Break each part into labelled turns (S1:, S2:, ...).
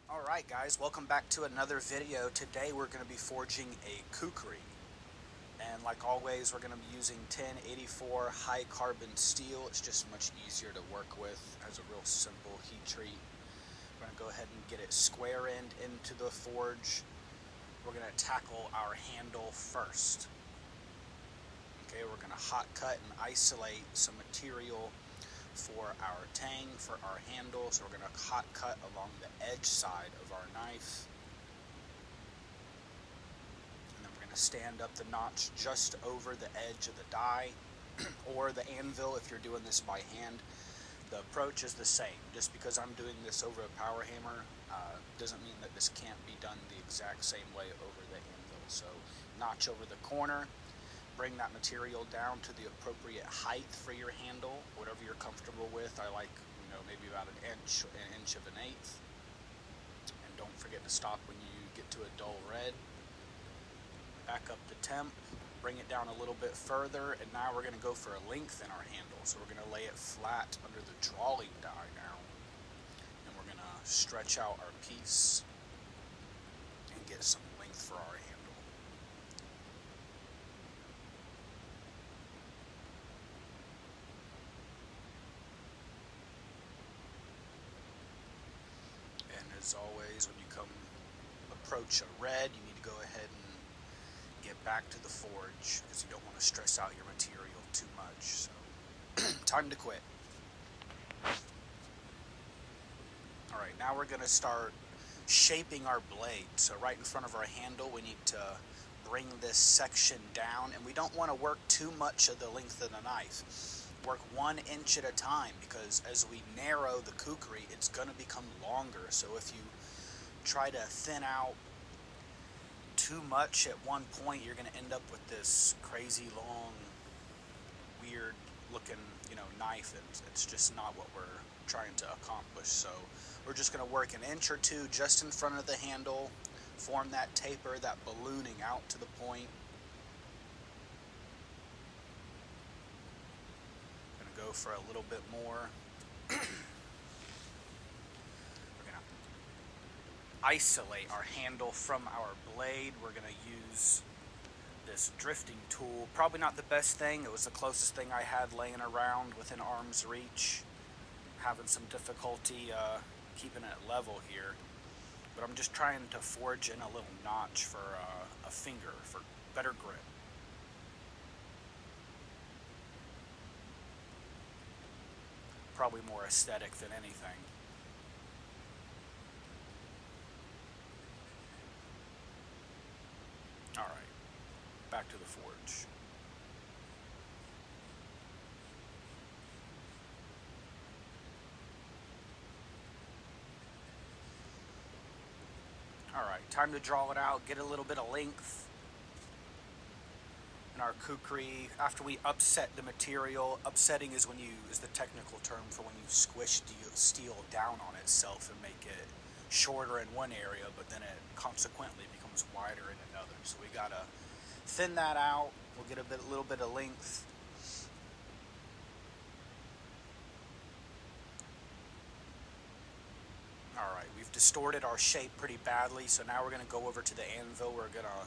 S1: Alright guys, welcome back to another video. Today we're going to be forging a Kukri. And like always, we're going to be using 1084 high carbon steel. It's just much easier to work with. It has a real simple heat treat. We're going to go ahead and get it square end into the forge. We're going to tackle our handle first. Okay, we're going to hot cut and isolate some material for our tang, for our handle. So we're going to hot cut along the edge side of our knife. And then we're going to stand up the notch just over the edge of the die or the anvil if you're doing this by hand. The approach is the same. Just because I'm doing this over a power hammer doesn't mean that this can't be done the exact same way over the anvil. So notch over the corner. Bring that material down to the appropriate height for your handle, whatever you're comfortable with. I like, maybe about an inch of an eighth. And don't forget to stop when you get to a dull red. Back up the temp, bring it down a little bit further, and now we're going to go for a length in our handle. So we're going to lay it flat under the drawing die now. And we're going to stretch out our piece and get some length for our handle. And as always, when you approach a red, you need to go ahead and get back to the forge because you don't want to stress out your material too much. So, time to quit. Alright, now we're going to start shaping our blade. So right in front of our handle, we need to bring this section down, and we don't want to work too much of the length of the knife. Work 1 inch at a time, because as we narrow the kukri, it's going to become longer. So if you try to thin out too much at one point, you're going to end up with this crazy long, weird looking, knife, and it's just not what we're trying to accomplish. So we're just going to work 1 inch or 2 just in front of the handle, form that taper, that ballooning out to the point. Go for a little bit more. We're going to isolate our handle from our blade. We're going to use this drifting tool. Probably not the best thing. It was the closest thing I had laying around within arm's reach. Having some difficulty keeping it level here. But I'm just trying to forge in a little notch for a finger for better grip. Probably more aesthetic than anything. Alright, back to the forge. Alright, time to draw it out, get a little bit of length. In our kukri, after we upset the material, upsetting is the technical term for when you squish steel down on itself and make it shorter in one area, but then it consequently becomes wider in another. So we gotta thin that out. We'll get a little bit of length. Alright, we've distorted our shape pretty badly, so now we're gonna go over to the anvil. We're gonna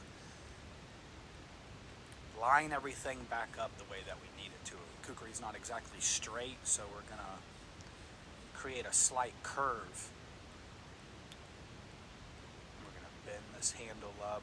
S1: line everything back up the way that we need it to. Kukri is not exactly straight, so we're going to create a slight curve. We're going to bend this handle up.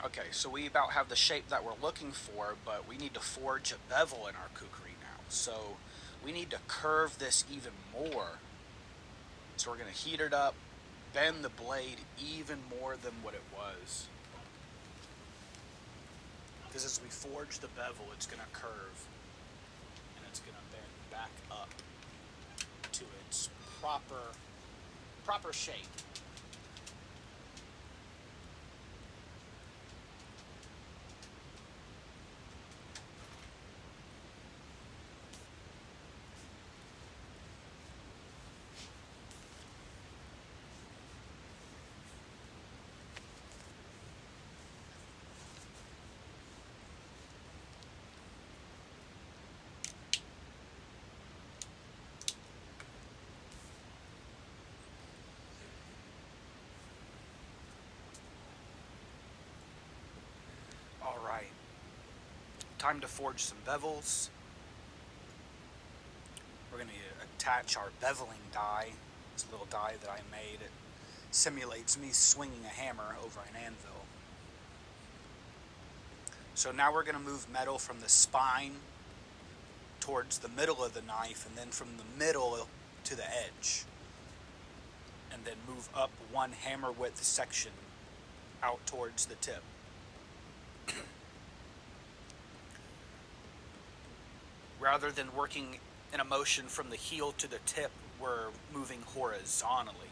S1: Okay, so we about have the shape that we're looking for, but we need to forge a bevel in our kukri now. So we need to curve this even more. So we're going to heat it up, bend the blade even more than what it was. Because as we forge the bevel, it's going to curve, and it's going to bend back up to its proper shape. Time to forge some bevels. We're going to attach our beveling die. This little die that I made. It simulates me swinging a hammer over an anvil. So now we're going to move metal from the spine towards the middle of the knife, and then from the middle to the edge. And then move up one hammer width section out towards the tip. Rather than working in a motion from the heel to the tip, we're moving horizontally.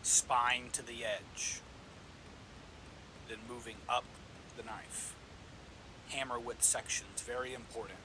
S1: Spine to the edge. Then moving up the knife. Hammer width sections, very important.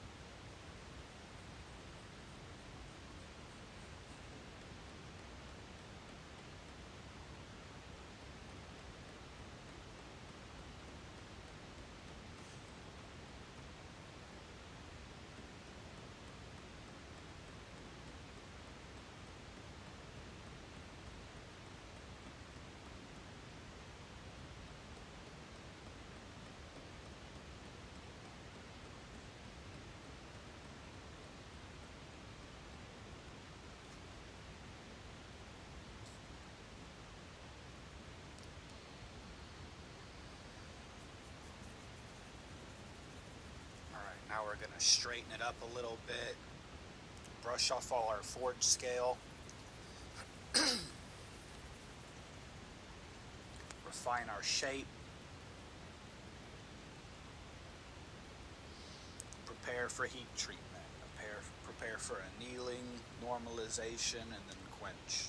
S1: Now we're going to straighten it up a little bit, brush off all our forge scale, refine our shape, prepare for heat treatment, prepare for annealing, normalization, and then quench.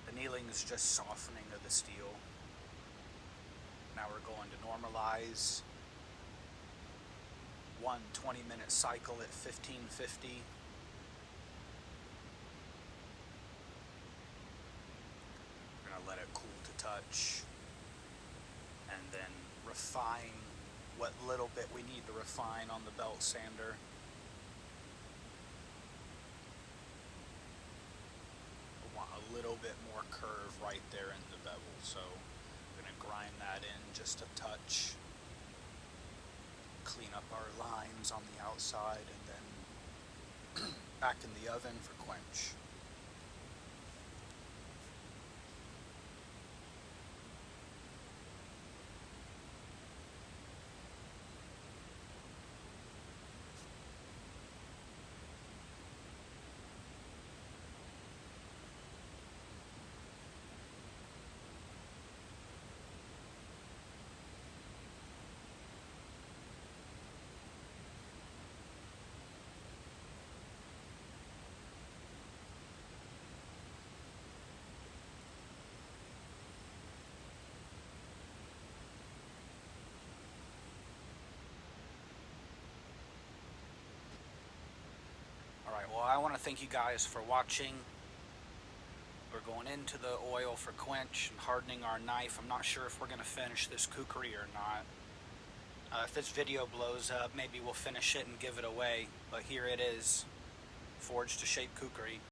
S1: Annealing is just softening of the steel. Now we're going to normalize one 20-minute cycle at 1550. We're going to let it cool to touch and then refine what little bit we need to refine on the belt sander. A little bit more curve right there in the bevel, so I'm going to grind that in just a touch, clean up our lines on the outside, and then back in the oven for quench. Alright, well, I want to thank you guys for watching. We're going into the oil for quench and hardening our knife. I'm not sure if we're going to finish this kukri or not. If this video blows up, maybe we'll finish it and give it away. But here it is, forged to shape kukri.